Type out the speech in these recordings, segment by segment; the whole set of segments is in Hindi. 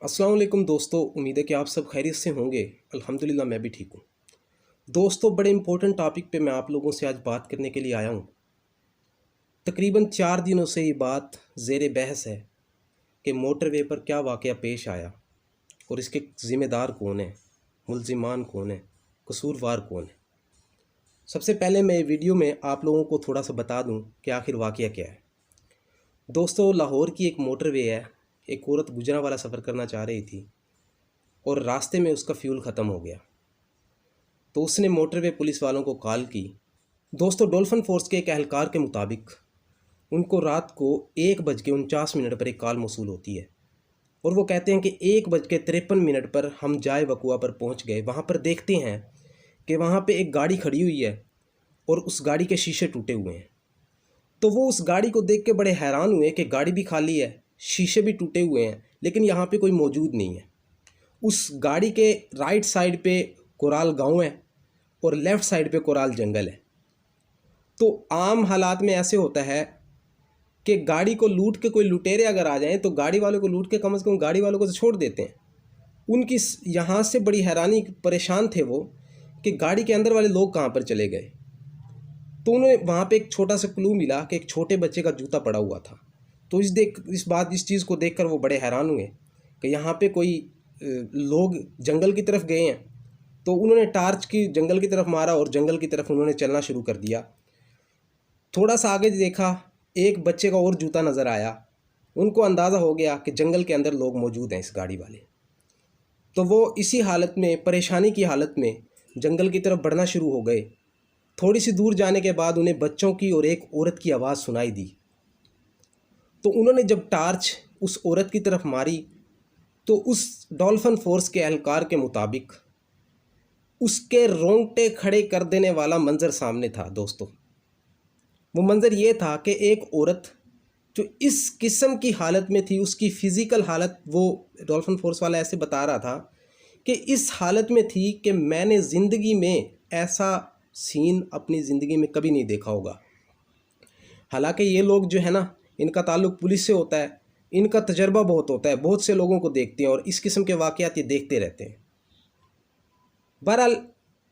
अस्सलाम वालेकुम दोस्तों, उम्मीद है कि आप सब खैरियत से होंगे। अल्हम्दुलिल्लाह मैं भी ठीक हूँ। दोस्तों, बड़े इंपॉर्टेंट टॉपिक पे मैं आप लोगों से आज बात करने के लिए आया हूँ। तकरीबन 4 दिनों से ये बात ज़ेर बहस है कि मोटरवे पर क्या वाक़या पेश आया और इसके ज़िम्मेदार कौन है, मुल्ज़िमान कौन है, कसूरवार कौन है। सबसे पहले मैं वीडियो में आप लोगों को थोड़ा सा बता दूँ कि आखिर वाक़या क्या है। दोस्तों, लाहौर की एक मोटरवे है। एक औरत गुजरांवाला सफ़र करना चाह रही थी और रास्ते में उसका फ्यूल ख़त्म हो गया, तो उसने मोटरवे पुलिस वालों को कॉल की। दोस्तों, डॉल्फिन फोर्स के एक एहलकार के मुताबिक उनको रात को 1:49 पर एक कॉल मौसूल होती है और वो कहते हैं कि 1:53 पर हम जाए वकुआ पर पहुंच गए। वहां पर देखते हैं कि वहां पे एक गाड़ी खड़ी हुई है और उस गाड़ी के शीशे टूटे हुए हैं। तो वो उस गाड़ी को देख के बड़े हैरान हुए कि गाड़ी भी खाली है, शीशे भी टूटे हुए हैं, लेकिन यहाँ पे कोई मौजूद नहीं है। उस गाड़ी के राइट साइड पे कोराल गांव है और लेफ़्ट साइड पे कोराल जंगल है। तो आम हालात में ऐसे होता है कि गाड़ी को लूट के कोई लुटेरे अगर आ जाएं तो गाड़ी वालों को लूट के कम से कम गाड़ी वालों को तो छोड़ देते हैं। उनकी यहाँ से बड़ी हैरानी, परेशान थे वो कि गाड़ी के अंदर वाले लोग कहाँ पर चले गए। तो उन्हें वहाँ पे एक छोटा सा क्लू मिला कि एक छोटे बच्चे का जूता पड़ा हुआ था। तो इस चीज़ को देखकर वो बड़े हैरान हुए कि यहाँ पे कोई लोग जंगल की तरफ गए हैं। तो उन्होंने टार्च की जंगल की तरफ मारा और जंगल की तरफ उन्होंने चलना शुरू कर दिया। थोड़ा सा आगे देखा, एक बच्चे का और जूता नज़र आया। उनको अंदाज़ा हो गया कि जंगल के अंदर लोग मौजूद हैं इस गाड़ी वाले। तो वो इसी हालत में, परेशानी की हालत में जंगल की तरफ बढ़ना शुरू हो गए। थोड़ी सी दूर जाने के बाद उन्हें बच्चों की और एक औरत की आवाज़ सुनाई दी। तो उन्होंने जब टार्च उस औरत की तरफ मारी तो उस डॉल्फिन फोर्स के एहलकार के मुताबिक उसके रोंगटे खड़े कर देने वाला मंजर सामने था। दोस्तों, वो मंजर ये था कि एक औरत जो इस किस्म की हालत में थी, उसकी फ़िज़िकल हालत, वो डॉल्फिन फोर्स वाला ऐसे बता रहा था कि इस हालत में थी कि मैंने ज़िंदगी में ऐसा सीन अपनी ज़िंदगी में कभी नहीं देखा होगा। हालांकि ये लोग जो है ना, इनका ताल्लुक़ पुलिस से होता है, इनका तजर्बा बहुत होता है, बहुत से लोगों को देखते हैं और इस किस्म के वाक़यात ये देखते रहते हैं। बहरहाल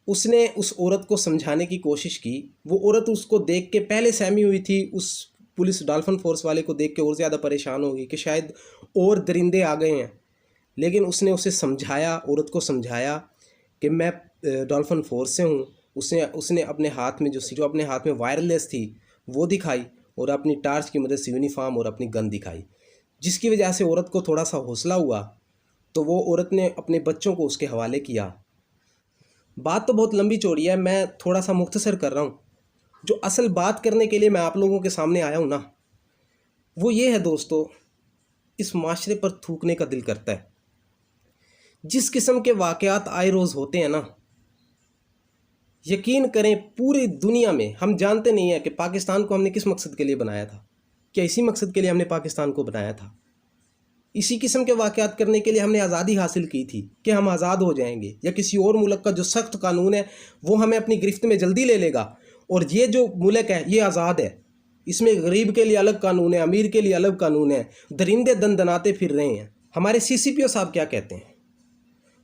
उसने उस औरत को समझाने की कोशिश की। वो औरत उसको देख के पहले सहमी हुई थी, उस पुलिस डॉल्फिन फोर्स वाले को देख के और ज़्यादा परेशान हो गई कि शायद और दरिंदे आ गए हैं। लेकिन उसने उसे समझाया, औरत को समझाया कि मैं डॉल्फिन फोर्स से हूँ। उसने अपने हाथ में जो अपने हाथ में वायरलेस थी वो दिखाई और अपनी टार्च की मदद से यूनिफॉर्म और अपनी गन दिखाई, जिसकी वजह से औरत को थोड़ा सा हौसला हुआ। तो वो औरत ने अपने बच्चों को उसके हवाले किया। बात तो बहुत लंबी चौड़ी है, मैं थोड़ा सा मुख्तसर कर रहा हूँ। जो असल बात करने के लिए मैं आप लोगों के सामने आया हूँ ना, वो ये है दोस्तों, इस माशरे पर थूकने का दिल करता है। जिस किस्म के वाक़यात आए रोज़ होते हैं ना, यकीन करें पूरी दुनिया में हम जानते नहीं हैं कि पाकिस्तान को हमने किस मकसद के लिए बनाया था। क्या इसी मकसद के लिए हमने पाकिस्तान को बनाया था? इसी किस्म के वाक़यात करने के लिए हमने आज़ादी हासिल की थी कि हम आज़ाद हो जाएंगे, या किसी और मुल्क का जो सख्त कानून है वो हमें अपनी गिरफ्त में जल्दी ले लेगा और ये जो मुल्क है ये आज़ाद है, इसमें गरीब के लिए अलग कानून है, अमीर के लिए अलग कानून है। दरिंदे दनदनाते फिर रहे हैं। हमारे CCPO साहब क्या कहते हैं?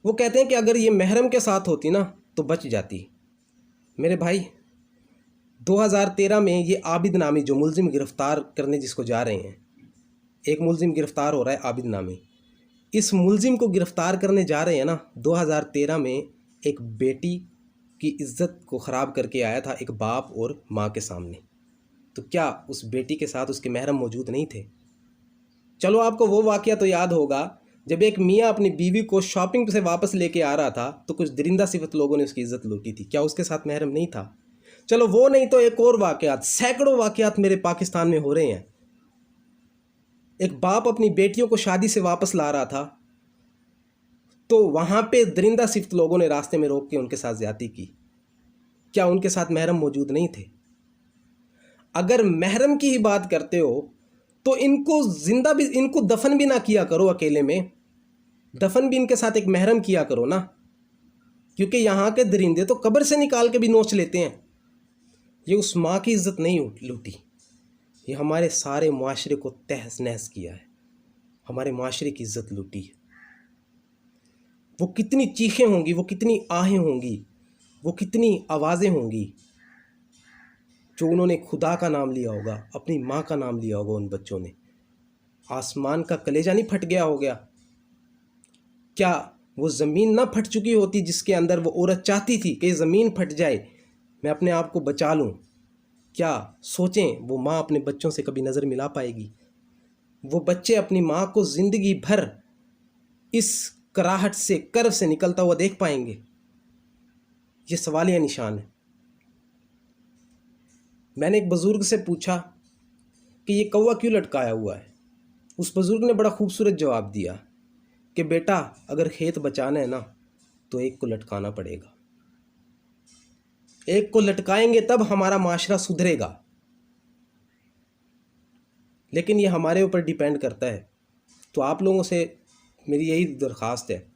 वो कहते हैं कि अगर ये महरम के साथ होती ना तो बच जाती। मेरे भाई, 2013 में ये आबिद नामी जो मुल्ज़िम गिरफ़्तार करने जिसको जा रहे हैं, एक मुल्ज़िम गिरफ़्तार हो रहा है आबिद नामी। इस मुल्ज़िम को गिरफ़्तार करने जा रहे हैं ना, 2013 में एक बेटी की इज़्ज़त को ख़राब करके आया था एक बाप और माँ के सामने। तो क्या उस बेटी के साथ उसके महरम मौजूद नहीं थे? चलो, आपको वो वाक़या तो याद होगा जब एक मियाँ अपनी बीवी को शॉपिंग से वापस लेके आ रहा था तो कुछ दरिंदा सिफत लोगों ने उसकी इज़्ज़त लूटी थी। क्या उसके साथ महरम नहीं था? चलो वो नहीं तो एक और वाक़यात, सैकड़ों वाक़यात मेरे पाकिस्तान में हो रहे हैं। एक बाप अपनी बेटियों को शादी से वापस ला रहा था तो वहाँ पे दरिंदा सिफत लोगों ने रास्ते में रोक के उनके साथ ज़्यादती की। क्या उनके साथ महरम मौजूद नहीं थे? अगर महरम की ही बात करते हो तो इनको दफन भी ना किया करो अकेले में, दफन भी इनके साथ एक महरम किया करो ना, क्योंकि यहाँ के दरिंदे तो कब्र से निकाल के भी नोच लेते हैं। ये उस माँ की इज़्ज़त नहीं लूटी, ये हमारे सारे माशरे को तहस नहस किया है, हमारे माशरे की इज़्ज़त लूटी है। वो कितनी चीखें होंगी, वो कितनी आहें होंगी, वो कितनी आवाज़ें होंगी जो उन्होंने खुदा का नाम लिया होगा, अपनी माँ का नाम लिया होगा उन बच्चों ने। आसमान का कलेजा नहीं फट गया हो गया? क्या वो ज़मीन ना फट चुकी होती जिसके अंदर वो औरत चाहती थी कि ज़मीन फट जाए, मैं अपने आप को बचा लूँ? क्या सोचें वो माँ अपने बच्चों से कभी नज़र मिला पाएगी? वो बच्चे अपनी माँ को ज़िंदगी भर इस कराहट से, कर्व से निकलता हुआ देख पाएंगे? ये सवालिया निशान है। मैंने एक बुज़ुर्ग से पूछा कि ये कौवा क्यों लटकाया हुआ है? उस बुज़ुर्ग ने बड़ा खूबसूरत जवाब दिया कि बेटा, अगर खेत बचाना है ना तो एक को लटकाना पड़ेगा। एक को लटकाएंगे तब हमारा माशरा सुधरेगा। लेकिन ये हमारे ऊपर डिपेंड करता है। तो आप लोगों से मेरी यही दरख्वास्त है,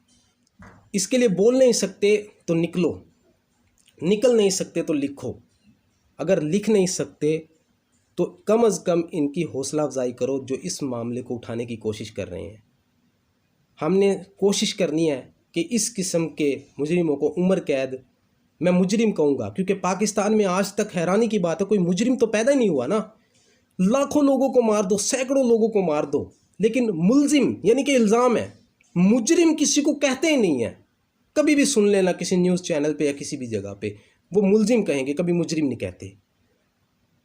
इसके लिए बोल नहीं सकते तो निकलो, निकल नहीं सकते तो लिखो। अगर लिख नहीं सकते तो कम अज़ कम इनकी हौसला अफजाई करो जो इस मामले को उठाने की कोशिश कर रहे हैं। हमने कोशिश करनी है कि इस किस्म के मुजरिमों को उम्र कैद, मैं मुजरिम कहूँगा क्योंकि पाकिस्तान में आज तक हैरानी की बात है कोई मुजरिम तो पैदा ही नहीं हुआ ना। लाखों लोगों को मार दो, सैकड़ों लोगों को मार दो, लेकिन मुलजिम यानी कि इल्ज़ाम है, मुजरिम किसी को कहते ही नहीं है। कभी भी सुन लेना किसी न्यूज़ चैनल पे या किसी भी जगह पे वो मुलजिम कहेंगे, कभी मुजरिम नहीं कहते।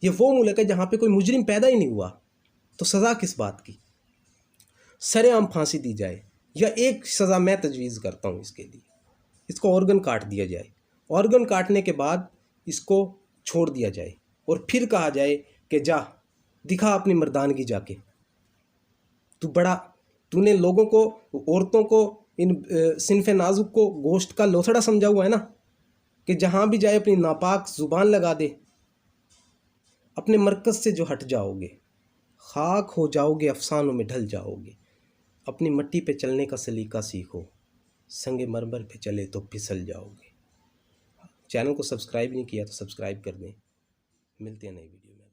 ये वो मुल्क है जहाँ पे कोई मुजरिम पैदा ही नहीं हुआ, तो सज़ा किस बात की? सरेआम फांसी दी जाए, या एक सज़ा मैं तजवीज़ करता हूँ इसके लिए, इसको ऑर्गन काट दिया जाए, ऑर्गन काटने के बाद इसको छोड़ दिया जाए और फिर कहा जाए कि जा दिखा अपनी मर्दानगी जाके। तूने लोगों को, औरतों को, इन सिनफ़े नाजुक को गोश्त का लोथड़ा समझा हुआ है ना, कि जहाँ भी जाए अपनी नापाक ज़ुबान लगा दे। अपने मरकज़ से जो हट जाओगे खाक हो जाओगे, अफसानों में ढल जाओगे। अपनी मिट्टी पे चलने का सलीका सीखो, संगे मरमर पे चले तो फिसल जाओगे। चैनल को सब्सक्राइब नहीं किया तो सब्सक्राइब कर दें। मिलते हैं नई वीडियो में।